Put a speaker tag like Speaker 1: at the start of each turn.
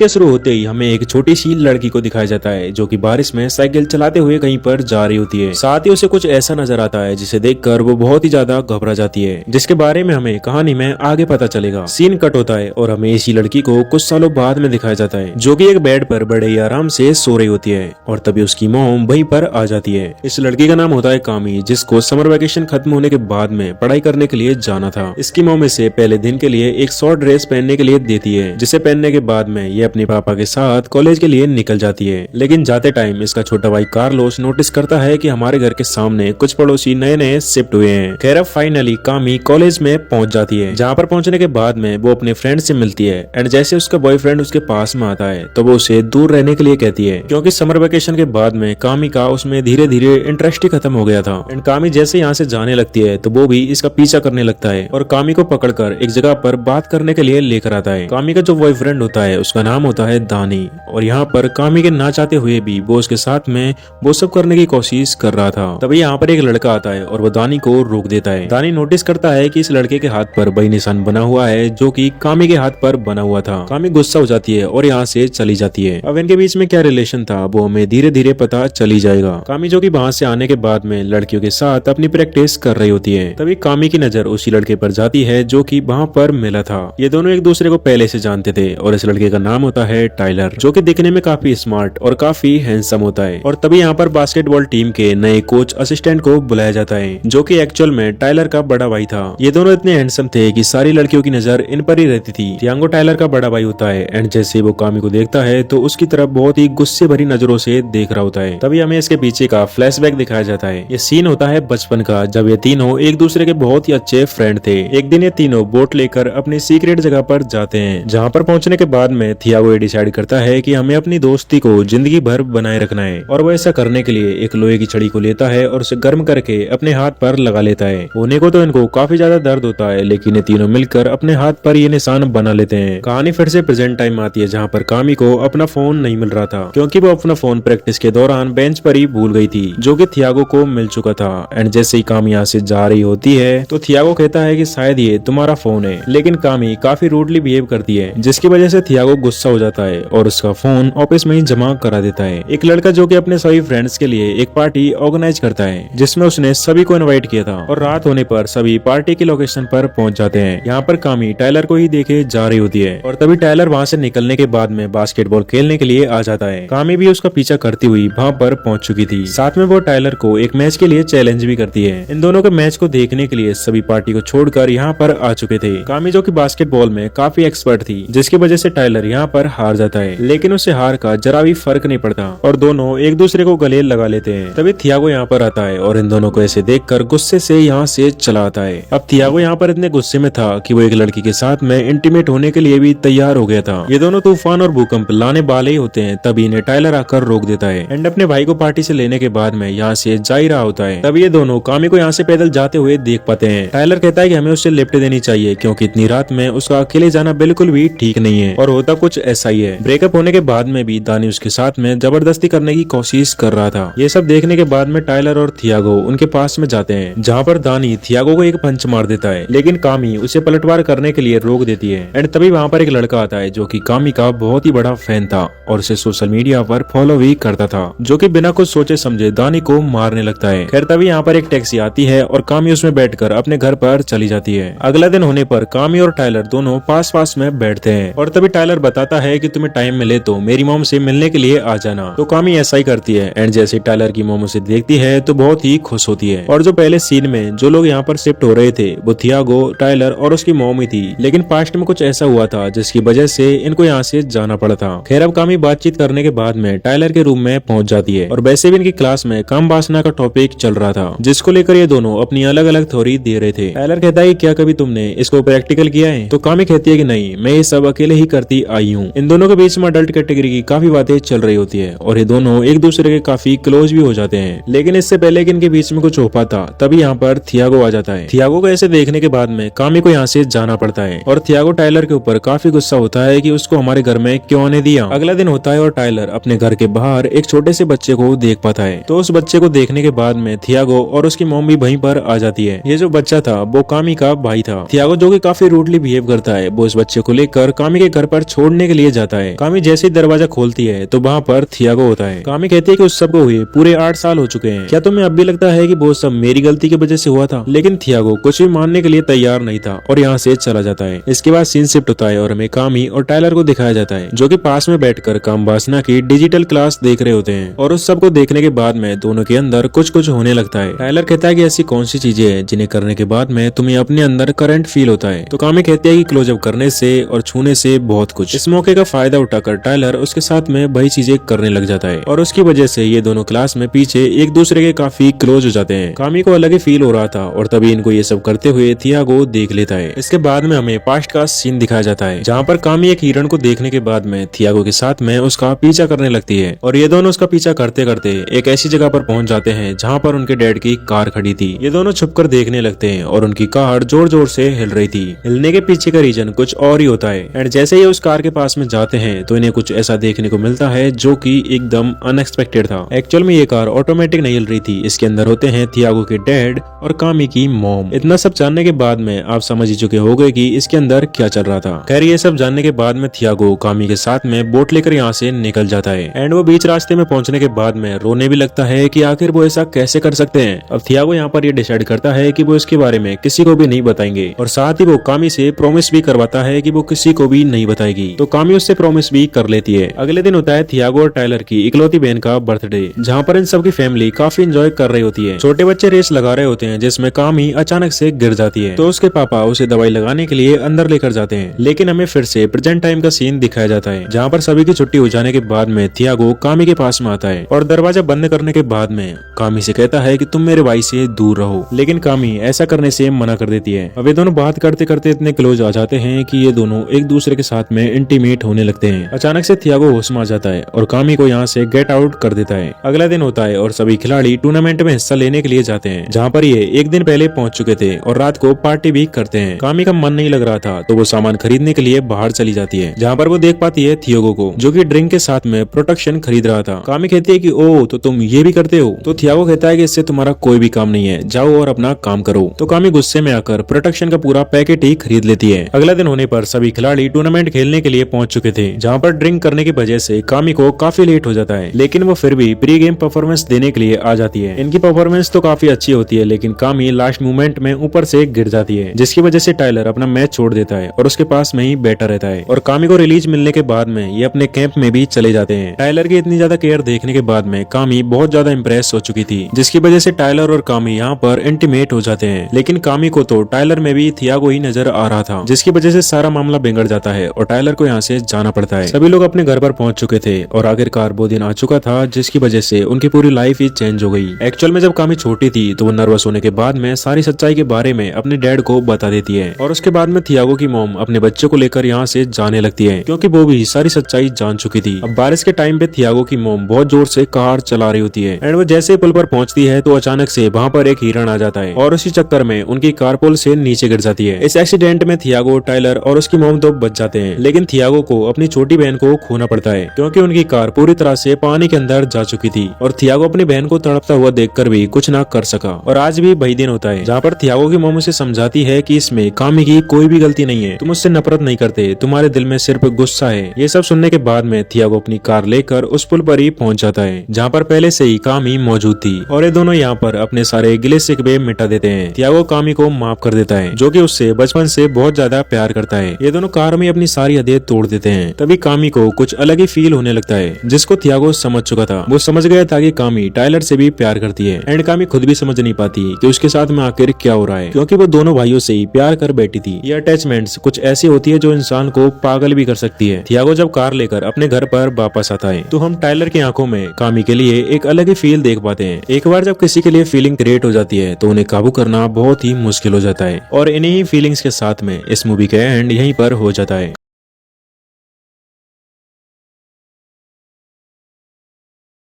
Speaker 1: के शुरू होते ही हमें एक छोटी सी लड़की को दिखाया जाता है जो कि बारिश में साइकिल चलाते हुए कहीं पर जा रही होती है। साथ ही उसे कुछ ऐसा नजर आता है जिसे देखकर वो बहुत ही ज्यादा घबरा जाती है, जिसके बारे में हमें कहानी में आगे पता चलेगा। सीन कट होता है और हमें इसी लड़की को कुछ सालों बाद में दिखाया जाता है जो कि एक बेड पर बड़े ही आराम से सो रही होती है और तभी उसकी मॉम वहीं पर आ जाती है। इस लड़की का नाम होता है कामी, जिसको समर वेकेशन खत्म होने के बाद में पढ़ाई करने के लिए जाना था। इसकी मॉम इसे पहले दिन के लिए एक शॉर्ट ड्रेस पहनने के लिए देती है, जिसे पहनने के बाद में ये अपने पापा के साथ कॉलेज के लिए निकल जाती है। लेकिन जाते टाइम इसका छोटा भाई कार्लोस नोटिस करता है कि हमारे घर के सामने कुछ पड़ोसी नए नए शिफ्ट हुए हैं। खैर अब फाइनली कामी कॉलेज में पहुंच जाती है, जहाँ पर पहुंचने के बाद में वो अपने फ्रेंड से मिलती है एंड जैसे उसका बॉयफ्रेंड उसके पास में आता है तो वो उसे दूर रहने के लिए कहती है, क्योंकि समर वेकेशन के बाद में कामी का उसमें धीरे धीरे इंटरेस्ट ही खत्म हो गया था। एंड कामी जैसे यहाँ से जाने लगती है तो वो भी इसका पीछा करने लगता है और कामी को पकड़कर एक जगह पर बात करने के लिए लेकर आता है। कामी का जो बॉयफ्रेंड होता है उसका नाम होता है दानी, और यहाँ पर कामी के ना चाहते हुए भी वो उसके साथ में वो सब करने की कोशिश कर रहा था। तभी यहाँ पर एक लड़का आता है और वो दानी को रोक देता है। दानी नोटिस करता है कि इस लड़के के हाथ पर वही निशान बना हुआ है जो कि कामी के हाथ पर बना हुआ था। कामी गुस्सा हो जाती है और यहाँ से चली जाती है। अब इनके बीच में क्या रिलेशन था वो हमें धीरे धीरे पता चली जाएगा। कामी जो कि वहाँ से आने के बाद में लड़कियों के साथ अपनी प्रैक्टिस कर रही होती है। तभी कामी की नजर उसी लड़के पर जाती है जो कि वहाँ पर मिला था। ये दोनों एक दूसरे को पहले से जानते थे और इस लड़के का नाम होता है टाइलर, जो कि दिखने में काफी स्मार्ट और काफी हैंडसम होता है। और तभी यहाँ पर बास्केटबॉल टीम के नए कोच असिस्टेंट को बुलाया जाता है, जो कि एक्चुअल में टाइलर का बड़ा भाई था। ये दोनों इतने हैंडसम थे कि सारी लड़कियों की नजर इन पर ही रहती थी। थियांगो टाइलर का बड़ा भाई होता है एंड जैसे वो कामी को देखता है तो उसकी तरफ बहुत ही गुस्से भरी नजरों से देख रहा होता है। तभी हमें इसके पीछे का फ्लैशबैक दिखाया जाता है। ये सीन होता है बचपन का, जब ये तीनों एक दूसरे के बहुत ही अच्छे फ्रेंड थे। एक दिन ये तीनों बोट लेकर अपनी सीक्रेट जगह पर जाते हैं, जहाँ पर पहुंचने के बाद में थियागो ये डिसाइड करता है कि हमें अपनी दोस्ती को जिंदगी भर बनाए रखना है, और वो ऐसा करने के लिए एक लोहे की छड़ी को लेता है और उसे गर्म करके अपने हाथ पर लगा लेता है। होने को तो इनको काफी ज्यादा दर्द होता है, लेकिन ये तीनों मिलकर अपने हाथ पर ये निशान बना लेते हैं। कहानी फिर से प्रेजेंट टाइम आती है, जहाँ पर कामी को अपना फोन नहीं मिल रहा था, क्योंकि वो अपना फोन प्रैक्टिस के दौरान बेंच पर ही भूल गई थी, जो कि थियागो को मिल चुका था। एंड जैसे ही कामी यहाँ से जा रही होती है तो थियागो कहता है कि शायद ये तुम्हारा फोन है, लेकिन कामी काफी रूडली बिहेव करती है, जिसकी वजह से थियागो गुस्सा हो जाता है और उसका फोन ऑफिस में ही जमा करा देता है। एक लड़का जो कि अपने सभी फ्रेंड्स के लिए एक पार्टी ऑर्गेनाइज करता है, जिसमें उसने सभी को इनवाइट किया था, और रात होने पर सभी पार्टी की लोकेशन पर पहुंच जाते हैं। यहाँ पर कामी टाइलर को ही देखे जा रही होती है, और तभी टाइलर वहाँ से निकलने के बाद में बास्केटबॉल खेलने के लिए आ जाता है। कामी भी उसका पीछा करती हुई वहाँ पर पहुंच चुकी थी। साथ में वो टाइलर को एक मैच के लिए चैलेंज भी करती है। इन दोनों के मैच को देखने के लिए सभी पार्टी को छोड़कर यहाँ पर आ चुके थे। कामी जो कि बास्केटबॉल में काफी एक्सपर्ट थी, जिसकी वजह से टाइलर यहाँ पर हार जाता है, लेकिन उसे हार का जरा भी फर्क नहीं पड़ता और दोनों एक दूसरे को गले लगा लेते हैं। तभी थियागो यहाँ पर आता है और इन दोनों को ऐसे देखकर गुस्से से यहाँ से चला आता है। अब थियागो यहाँ पर इतने गुस्से में था कि वो एक लड़की के साथ में इंटीमेट होने के लिए भी तैयार हो गया था। ये दोनों तूफान और भूकंप लाने वाले ही होते हैं, तभी इन्हें टाइलर आकर रोक देता है एंड अपने भाई को पार्टी से लेने के बाद में यहाँ से जा ही रहा होता है। तभी ये दोनों कामी को यहाँ से पैदल जाते हुए देख पाते हैं। टाइलर कहता है कि हमें उससे लिफ्ट देनी चाहिए, क्योंकि इतनी रात में उसका अकेले जाना बिल्कुल भी ठीक नहीं है, और होता कुछ ऐसा ही है। ब्रेकअप होने के बाद में भी दानी उसके साथ में जबरदस्ती करने की कोशिश कर रहा था। ये सब देखने के बाद में टाइलर और थियागो उनके पास में जाते हैं, जहाँ पर दानी थियागो को एक पंच मार देता है, लेकिन कामी उसे पलटवार करने के लिए रोक देती है। एंड तभी वहाँ पर एक लड़का आता है जो कि कामी का बहुत ही बड़ा फैन था और उसे सोशल मीडिया पर फॉलो भी करता था, जो कि बिना कुछ सोचे समझे दानी को मारने लगता है। खैर तभी यहाँ पर एक टैक्सी आती है और कामी उसमें बैठकर अपने घर पर चली जाती है। अगला दिन होने पर कामी और टाइलर दोनों पास पास में बैठते हैं, और तभी टाइलर बताता है कि तुम्हें टाइम मिले तो मेरी मॉम से मिलने के लिए आ जाना। तो कामी ऐसा ही करती है एंड जैसे टाइलर की मॉम उसे देखती है तो बहुत ही खुश होती है। और जो पहले सीन में जो लोग यहाँ पर शिफ्ट हो रहे थे वो थियागो, टाइलर और उसकी मॉम ही थी, लेकिन पास्ट में कुछ ऐसा हुआ था जिसकी वजह से इनको यहाँ से जाना पड़ा था। खैर अब कामी बातचीत करने के बाद में टाइलर के रूम में पहुंच जाती है, और वैसे भी इनकी क्लास में काम वासना का टॉपिक चल रहा था, जिसको लेकर ये दोनों अपनी अलग अलग थ्योरी दे रहे थे। टाइलर कहता है क्या कभी तुमने इसको प्रैक्टिकल किया है? तो कामी कहती है कि नहीं, मैं ये सब अकेले ही करती आई हूँ। इन दोनों के बीच में अडल्ट कैटेगरी की काफी बातें चल रही होती है और ये दोनों एक दूसरे के काफी क्लोज भी हो जाते हैं। लेकिन इससे पहले कि इनके बीच में कुछ हो पाता तभी यहाँ पर थियागो आ जाता है। थियागो को ऐसे देखने के बाद में कामी को यहाँ से जाना पड़ता है, और थियागो टाइलर के ऊपर काफी गुस्सा होता है कि उसको हमारे घर में क्यों आने दिया। अगला दिन होता है और टाइलर अपने घर के बाहर एक छोटे से बच्चे को देख पाता है। तो उस बच्चे को देखने के बाद में थियागो और उसकी मॉम भी वहीं पर आ जाती है। ये जो बच्चा था वो कामी का भाई था। थियागो जो कि काफी रूडली बिहेव करता है, वो इस बच्चे को लेकर कामी के घर पर छोड़ने के के लिए जाता है। कामी जैसे ही दरवाजा खोलती है तो वहाँ पर थियागो होता है। कामी कहती है कि उस सबको हुए पूरे 8 साल हो चुके हैं, क्या तुम्हें अब भी लगता है कि वो सब मेरी गलती की वजह से हुआ था? लेकिन थियागो कुछ भी मानने के लिए तैयार नहीं था और यहाँ से चला जाता है। इसके बाद सीन शिफ्ट होता है और हमें कामी और टाइलर को दिखाया जाता है जो कि पास में बैठकर काम वासना की डिजिटल क्लास देख रहे होते हैं। और उस सब को देखने के बाद में दोनों के अंदर कुछ कुछ होने लगता है। टाइलर कहता है कि ऐसी कौन सी चीजें हैं जिन्हें करने के बाद में तुम्हें अपने अंदर करंट फील होता है। तो कामी कहती है कि क्लोजअप करने से और छूने से बहुत कुछ। इस मौके का फायदा उठाकर टाइलर उसके साथ में वही चीजें करने लग जाता है और उसकी वजह से ये दोनों क्लास में पीछे एक दूसरे के काफी क्लोज हो जाते हैं। कामी को अलग ही फील हो रहा था और तभी इनको ये सब करते हुए थियागो देख लेता है। इसके बाद में हमें पास्ट का सीन दिखाया जाता है जहाँ पर कामी एक हिरण को देखने के बाद में थियागो के साथ में उसका पीछा करने लगती है और ये दोनों उसका पीछा करते करते एक ऐसी जगह पर पहुंच जाते हैं जहाँ पर उनके डैड की कार खड़ी थी। ये दोनों छुपकर देखने लगते हैं और उनकी कार जोर जोर से हिल रही थी। हिलने के पीछे का रीजन कुछ और ही होता है एंड जैसे ही उस कार के पास में जाते हैं तो इन्हें कुछ ऐसा देखने को मिलता है जो कि एकदम अनएक्सपेक्टेड था। एक्चुअल में ये कार ऑटोमेटिक नहीं हिल रही थी, इसके अंदर होते हैं थियागो के डैड और कामी की मॉम। इतना सब जानने के बाद में आप समझ ही चुके होंगे कि इसके अंदर क्या चल रहा था। खैर ये सब जानने के बाद में थियागो कामी के साथ में बोट लेकर यहाँ से निकल जाता है एंड वो बीच रास्ते में पहुंचने के बाद में रोने भी लगता है कि आखिर वो ऐसा कैसे कर सकते हैं। अब थियागो यहाँ पर ये डिसाइड करता है कि वो इसके बारे में किसी को भी नहीं बताएंगे और साथ ही वो कामी से प्रॉमिस भी करवाता है कि वो किसी को भी नहीं बताएगी। तो कामी उससे प्रॉमिस भी कर लेती है। अगले दिन होता है थियागो और टाइलर की इकलौती बहन का बर्थडे जहाँ पर इन सबकी फैमिली काफी एंजॉय कर रही होती है। छोटे बच्चे रेस लगा रहे होते हैं जिसमें कामी अचानक से गिर जाती है तो उसके पापा उसे दवाई लगाने के लिए अंदर लेकर जाते हैं। लेकिन हमें फिर से प्रेजेंट टाइम का सीन दिखाया जाता है जहाँ पर सभी की छुट्टी हो जाने के बाद में थियागो कामी के पास में आता है और दरवाजा बंद करने के बाद में कामी से कहता है कि तुम मेरे भाई से दूर रहो, लेकिन कामी ऐसा करने से मना कर देती है। अब ये दोनों बात करते करते इतने क्लोज आ जाते हैं कि ये दोनों एक दूसरे के साथ में इंटीमेट होने लगते हैं। अचानक से थियागो होश में आ जाता है और कामी को यहाँ से गेट आउट कर देता है। अगला दिन होता है और सभी खिलाड़ी टूर्नामेंट में हिस्सा लेने के लिए जाते हैं जहाँ पर ये एक दिन पहले पहुंच चुके थे और रात को पार्टी भी करते हैं। कामी का मन नहीं लग रहा था तो वो सामान खरीदने के लिए बाहर चली जाती है जहाँ पर वो देख पाती है थियागो को जो कि ड्रिंक के साथ में प्रोटेक्शन खरीद रहा था। कामी कहती है कि ओ तो तुम ये भी करते हो? तो थियागो कहता है कि इससे तुम्हारा कोई भी काम नहीं है, जाओ और अपना काम करो। तो कामी गुस्से में आकर प्रोटेक्शन का पूरा पैकेट ही खरीद लेती है। अगला दिन होने पर सभी खिलाड़ी टूर्नामेंट खेलने के लिए पहुंच चुके थे जहाँ पर ड्रिंक करने की वजह से कामी को काफी लेट हो जाता है, लेकिन वो फिर भी प्री गेम परफॉर्मेंस देने के लिए आ जाती है। इनकी परफॉर्मेंस तो काफी अच्छी होती है लेकिन कामी लास्ट मोमेंट में ऊपर से गिर जाती है जिसकी वजह से टाइलर अपना मैच छोड़ देता है और उसके पास में ही बैठा रहता है। और कामी को रिलीज मिलने के बाद में ये अपने कैंप में भी चले जाते हैं। टाइलर की इतनी ज्यादा केयर देखने के बाद में कामी बहुत ज्यादा इम्प्रेस हो चुकी थी जिसकी वजह से टाइलर और कामी यहाँ पर इंटीमेट हो जाते हैं। लेकिन कामी को तो टाइलर में भी थियागो ही नजर आ रहा था जिसकी वजह से सारा मामला बिगड़ जाता है और टाइलर को यहाँ से जाना पड़ता है। सभी लोग अपने घर पर पहुंच चुके थे और आखिरकार वो दिन आ चुका था जिसकी वजह से उनकी पूरी लाइफ ही चेंज हो गई। एक्चुअल में जब कामी छोटी थी तो वो नर्वस होने के बाद में सारी सच्चाई के बारे में अपने डैड को बता देती है और उसके बाद में थियागो की मॉम अपने बच्चे को लेकर यहाँ से जाने लगती है क्योंकि वो भी सारी सच्चाई जान चुकी थी। अब बारिश के टाइम पे थियागो की मॉम बहुत जोर से कार चला रही होती है एंड वो जैसे पुल पर पहुंचती है तो अचानक से वहाँ पर एक हिरण आ जाता है और उसी चक्कर में उनकी कार पुल से नीचे गिर जाती है। इस एक्सीडेंट में थियागो, टाइलर और उसकी मॉम तो बच जाते हैं लेकिन थियागो को अपनी छोटी बहन को खोना पड़ता है क्योंकि उनकी कार पूरी तरह से पानी के अंदर जा चुकी थी और थियागो अपनी बहन को तड़पता हुआ देखकर भी कुछ ना कर सका। और आज भी वही दिन होता है जहाँ पर थियागो की मॉम उसे समझाती है कि इसमें कामी की कोई भी गलती नहीं है, तुम उससे नफरत नहीं करते, तुम्हारे दिल में सिर्फ गुस्सा है। ये सब सुनने के बाद में थियागो अपनी कार लेकर उस पुल पर ही पहुंच जाता है जहाँ पर पहले से ही कामी मौजूद थी और ये दोनों यहाँ पर अपने सारे गिले शिकवे मिटा देते हैं। थियागो कामी को माफ कर देता है जो कि उससे बचपन से बहुत ज्यादा प्यार करता है। ये दोनों कार में अपनी सारी हदें तोड़ देते हैं। तभी कामी को कुछ अलग ही फील होने लगता है जिसको थियागो समझ चुका था। वो समझ गया था कि कामी टाइलर से भी प्यार करती है एंड कामी खुद भी समझ नहीं पाती कि उसके साथ में आखिर क्या हो रहा है क्योंकि वो दोनों भाइयों से ही प्यार कर बैठी थी। ये अटैचमेंट्स कुछ ऐसी होती है जो इंसान को पागल भी कर सकती है। थियागो जब कार लेकर अपने घर पर वापस आता है तो हम टाइलर की आंखों में कामी के लिए एक अलग ही फील देख पाते हैं। एक बार जब किसी के लिए फीलिंग क्रिएट हो जाती है तो उन्हें काबू करना बहुत ही मुश्किल हो जाता है और इन्हीं ही फीलिंग्स के साथ में इस मूवी का एंड यहीं पर हो जाता है।